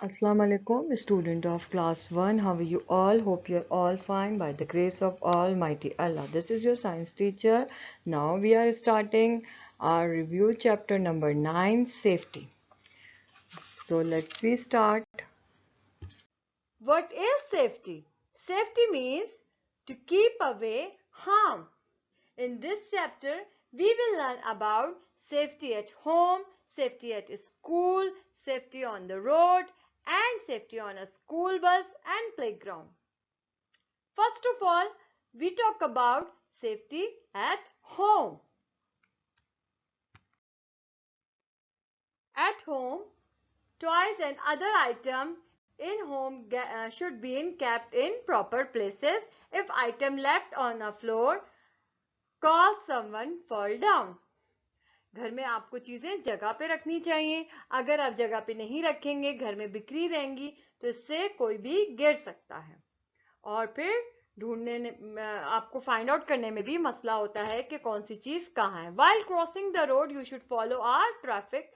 Assalamu alaikum, student of class 1. How are you all? Hope you're all fine by the grace of Almighty Allah. This is your science teacher. Now we are starting our review chapter number 9, safety. So let's we start. What is safety? Safety means to keep away harm. In this chapter, we will learn about safety at home, safety at school, safety on the road, and safety on a school bus and playground. First of all, we talk about safety at home. At home, toys and other items in home should be kept in proper places. If item left on the floor cause someone fall down. घर में आपको चीजें जगह पे रखनी चाहिए. अगर आप जगह पे नहीं रखेंगे, घर में बिखरी रहेंगी, तो इससे कोई भी गिर सकता है और फिर ढूंढने आपको फाइंड आउट करने में भी मसला होता है कि कौन सी चीज कहाँ है. While crossing the road, you should follow our traffic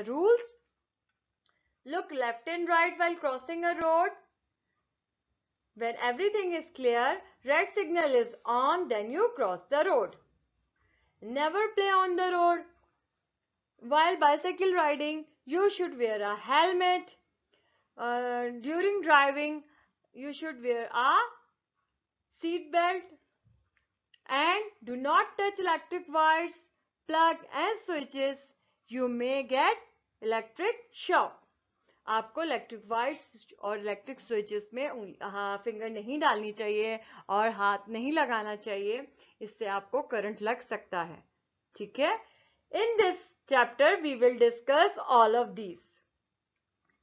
rules. Look left and right while crossing a road. When everything is clear, red signal is on, then you cross the road. Never play on the road. While bicycle riding, you should wear a helmet. During driving, you should wear a seat belt. And do not touch electric wires, plug and switches. You may get electric shock. आपको electric wires और electric switches में finger नहीं डालनी चाहिए और हाथ नहीं लगाना चाहिए. इससे आपको करंट लग सकता है. ठीक है. In this chapter we will discuss all of these.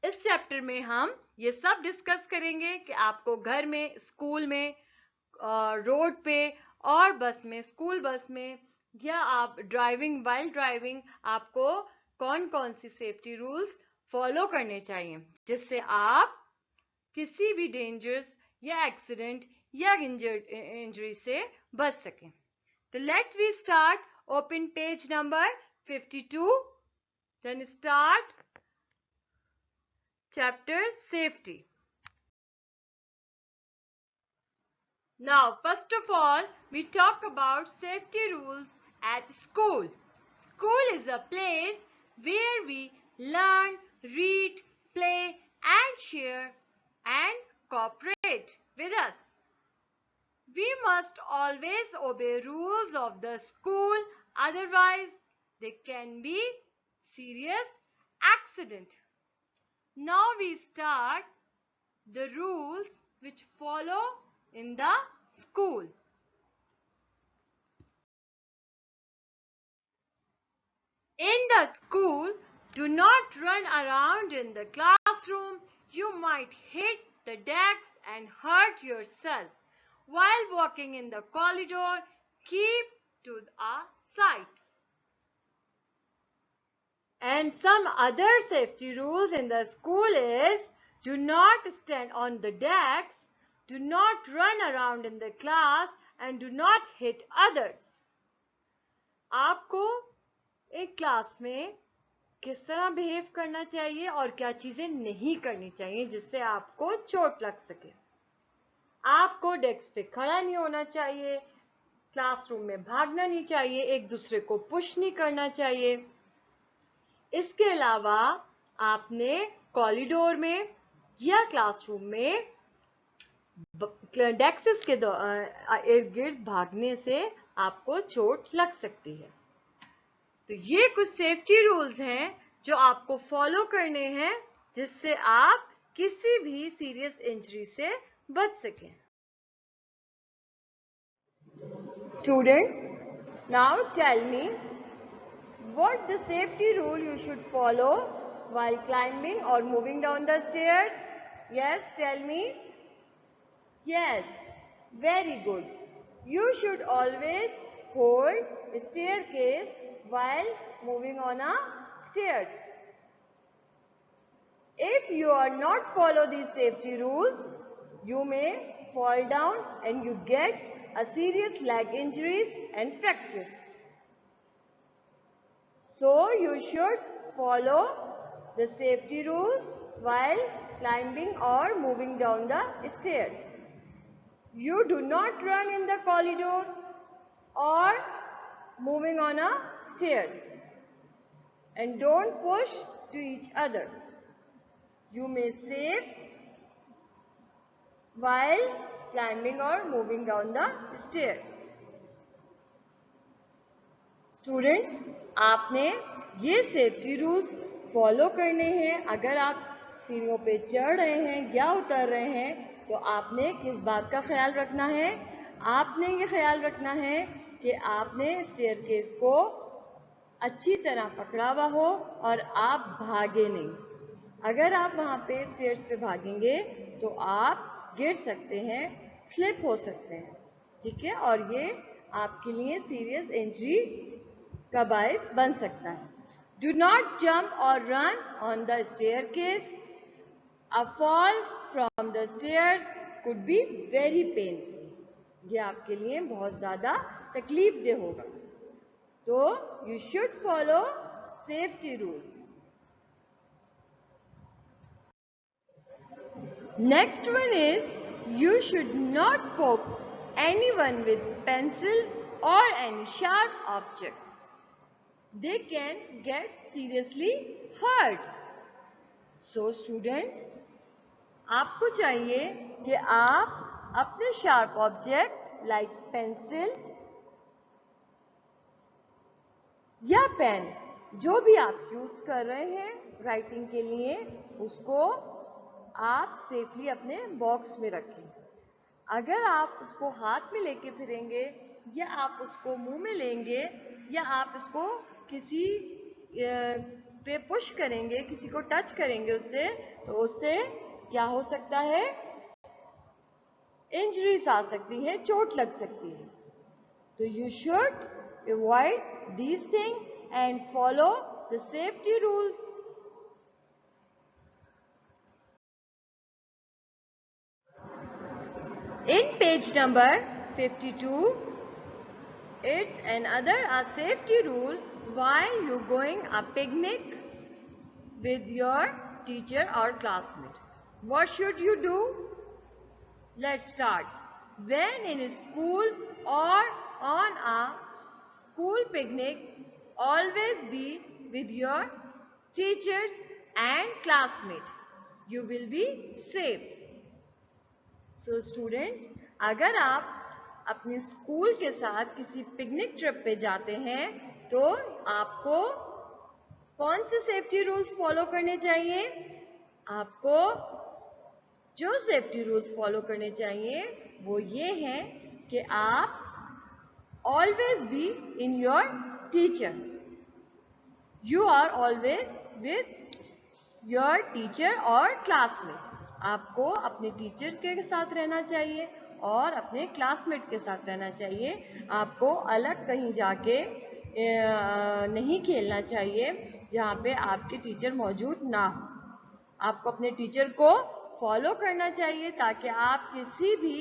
इस चैप्टर में हम ये सब डिस्कस करेंगे कि आपको घर में, स्कूल में, रोड पे और बस में, स्कूल बस में, या आप वाइल ड्राइविंग आपको कौन कौन सी सेफ्टी रूल्स फॉलो करने चाहिए जिससे आप किसी भी डेंजरस या एक्सीडेंट या इंजरी से बच सकें. तो let's we start. Open page number 52. Then start chapter safety. Now, first of all, we talk about safety rules at school. School is a place where we learn, read, play, and share and cooperate with us. We must always obey rules of the school, otherwise there can be serious accident. Now we start the rules which follow in the school. In the school, do not run around in the classroom. You might hit the desks and hurt yourself. While walking in the corridor, keep to a side. And some other safety rules in the school is do not stand on the desks, do not run around in the class, and do not hit others. आपको एक class में किस तरह behave करना चाहिए और क्या चीजें नहीं करनी चाहिए जिससे आपको चोट लग सके. आपको डेस्क पे खड़ा नहीं होना चाहिए, क्लासरूम में भागना नहीं चाहिए, एक दूसरे को पुश नहीं करना चाहिए. इसके अलावा आपने कॉरिडोर में या क्लासरूम में डेस्क के इर्द गिर्द भागने से आपको चोट लग सकती है. तो ये कुछ सेफ्टी रूल्स हैं जो आपको फॉलो करने हैं जिससे आप किसी भी सीरियस इंजरी से बच सकें. Students, now tell me what the safety rule you should follow while climbing or moving down the stairs? Yes, tell me. Yes, very good. You should always hold a staircase while moving on a stairs. If you are not follow these safety rules, you may fall down and you get a serious leg injuries and fractures. So you should follow the safety rules while climbing or moving down the stairs. You do not run in the corridor or moving on a stairs, and don't push to each other. You may save while climbing or moving down the stairs. Students, आपने ये safety rules follow करने हैं। अगर आप सीढ़ियों पे चढ़ रहे हैं या उतर रहे हैं तो आपने किस बात का ख्याल रखना है? आपने ये ख्याल रखना है कि आपने स्टेयरकेस को अच्छी तरह पकड़ा हुआ हो और आप भागे नहीं। अगर आप वहाँ पे स्टेयर्स पे भागेंगे तो आप गिर सकते हैं, स्लिप हो सकते हैं, ठीक है, और ये आपके लिए सीरियस इंजरी का बायस बन सकता है। डू नॉट जंप और run on the staircase. A fall from the stairs could be very painful. ये आपके लिए बहुत ज़्यादा तकलीफदेह होगा। तो you should follow safety rules. Next one is, you should not poke anyone with pencil or any sharp objects. They can get seriously hurt. So students, आपको चाहिए कि आप अपने sharp object like pencil या पेन, जो भी आप use कर रहे हैं राइटिंग के लिए, उसको आप सेफली अपने बॉक्स में रखें। अगर आप उसको हाथ में लेके फिरेंगे या आप उसको मुंह में लेंगे या आप इसको किसी पे पुश करेंगे, किसी को टच करेंगे उससे, तो उससे क्या हो सकता है? इंजरीज आ सकती है, चोट लग सकती है। तो you should avoid these things and follow the safety rules. In page number 52, it's another a safety rule while you going a picnic with your teacher or classmate. What should you do? Let's start. When in school or on a school picnic, always be with your teachers and classmates. You will be safe. So students, अगर आप अपने school के साथ किसी picnic trip पे जाते हैं तो आपको कौन से सेफ्टी रूल्स फॉलो करने चाहिए? आपको जो सेफ्टी रूल्स फॉलो करने चाहिए वो ये हैं कि आप always be in your teacher. You are always with your teacher और क्लासमेट। आपको अपने टीचर्स के साथ रहना चाहिए और अपने क्लासमेट के साथ रहना चाहिए। आपको अलग कहीं जाके नहीं खेलना चाहिए जहाँ पे आपके टीचर मौजूद ना हो। आपको अपने टीचर को फॉलो करना चाहिए ताकि आप किसी भी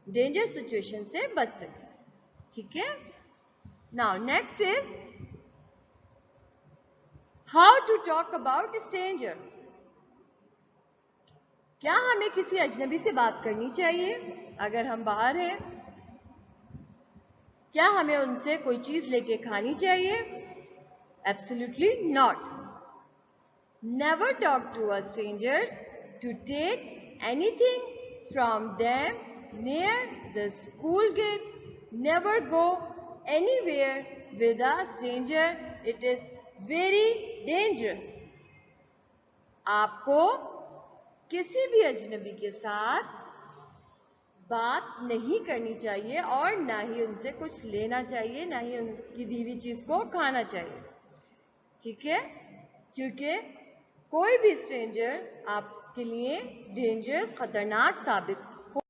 डेंजर सिचुएशन से बच सकें, ठीक है। Now next is how to talk about stranger. क्या हमें किसी अजनबी से बात करनी चाहिए अगर हम बाहर हैं? क्या हमें उनसे कोई चीज लेके खानी चाहिए? Absolutely not. Never talk to a strangers to take anything from them near the school gate. Never go anywhere with a stranger, it is very dangerous. आपको किसी भी अजनबी के साथ बात नहीं करनी चाहिए और ना ही उनसे कुछ लेना चाहिए, ना ही उनकी दी हुई चीज को खाना चाहिए, ठीक है, क्योंकि कोई भी स्ट्रेंजर आपके लिए डेंजरस, खतरनाक साबित हो।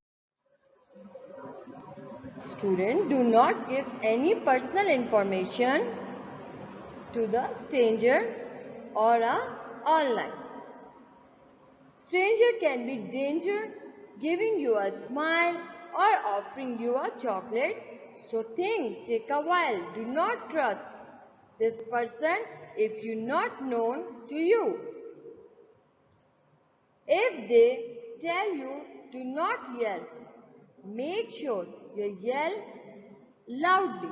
Student, do not give any personal information to the stranger और online. Stranger can be danger, giving you a smile or offering you a chocolate. So think, take a while. Do not trust this person if you not known to you. If they tell you to not yell, make sure you yell loudly.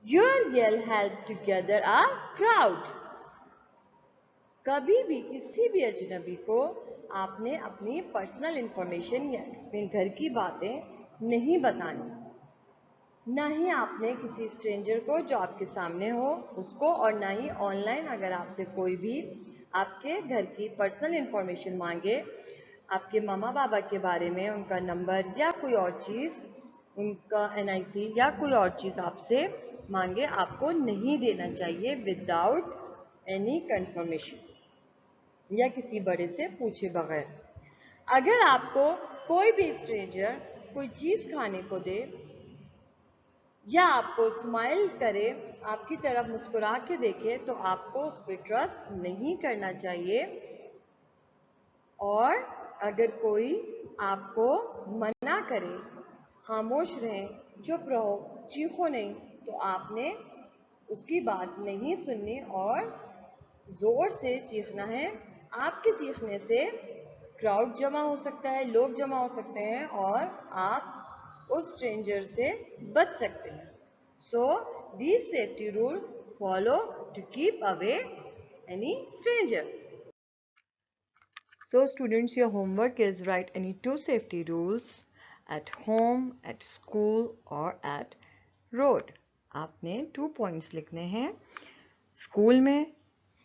Your yell help to gather a crowd. कभी भी किसी भी अजनबी को आपने अपनी personal information या अपने घर की बातें नहीं बतानी, ना ही आपने किसी स्ट्रेंजर को जो आपके सामने हो उसको, और ना ही ऑनलाइन अगर आपसे कोई भी आपके घर की पर्सनल इंफॉर्मेशन मांगे, आपके मामा बाबा के बारे में, उनका नंबर या कोई और चीज़, उनका NIC या कोई और चीज़ आपसे मांगे, आपको नहीं देना चाहिए विदाउट एनी कंफर्मेशन या किसी बड़े से पूछे बगैर। अगर आपको कोई भी स्ट्रेंजर कोई चीज़ खाने को दे या आपको स्माइल करे, आपकी तरफ मुस्कुरा के देखे, तो आपको उस पर ट्रस्ट नहीं करना चाहिए। और अगर कोई आपको मना करे, खामोश रहें, चुप रहो, चीखो नहीं, तो आपने उसकी बात नहीं सुननी और जोर से चीखना है। आपके चीखने से क्राउड जमा हो सकता है, लोग जमा हो सकते हैं और आप उस स्ट्रेंजर से बच सकते हैं। So these safety rules follow to keep away any stranger. So students, your homework is write any 2 safety rules at home, at school or at road. आपने 2 points लिखने हैं। स्कूल में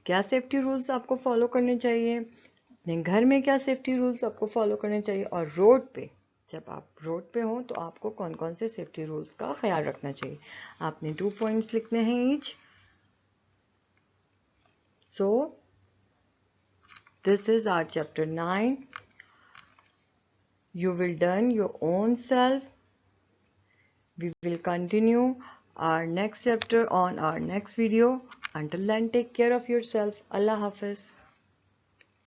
क्या सेफ्टी रूल्स आपको फॉलो करने चाहिए, अपने घर में क्या सेफ्टी रूल्स आपको फॉलो करने चाहिए, और रोड पे जब आप रोड पे हो तो आपको कौन कौन से सेफ्टी रूल्स का ख्याल रखना चाहिए। आपने 2 पॉइंट्स लिखने हैं each. So this is our chapter 9. You will done your own self. We will continue our next chapter on our next video. Until then, take care of yourself. Allah Hafiz.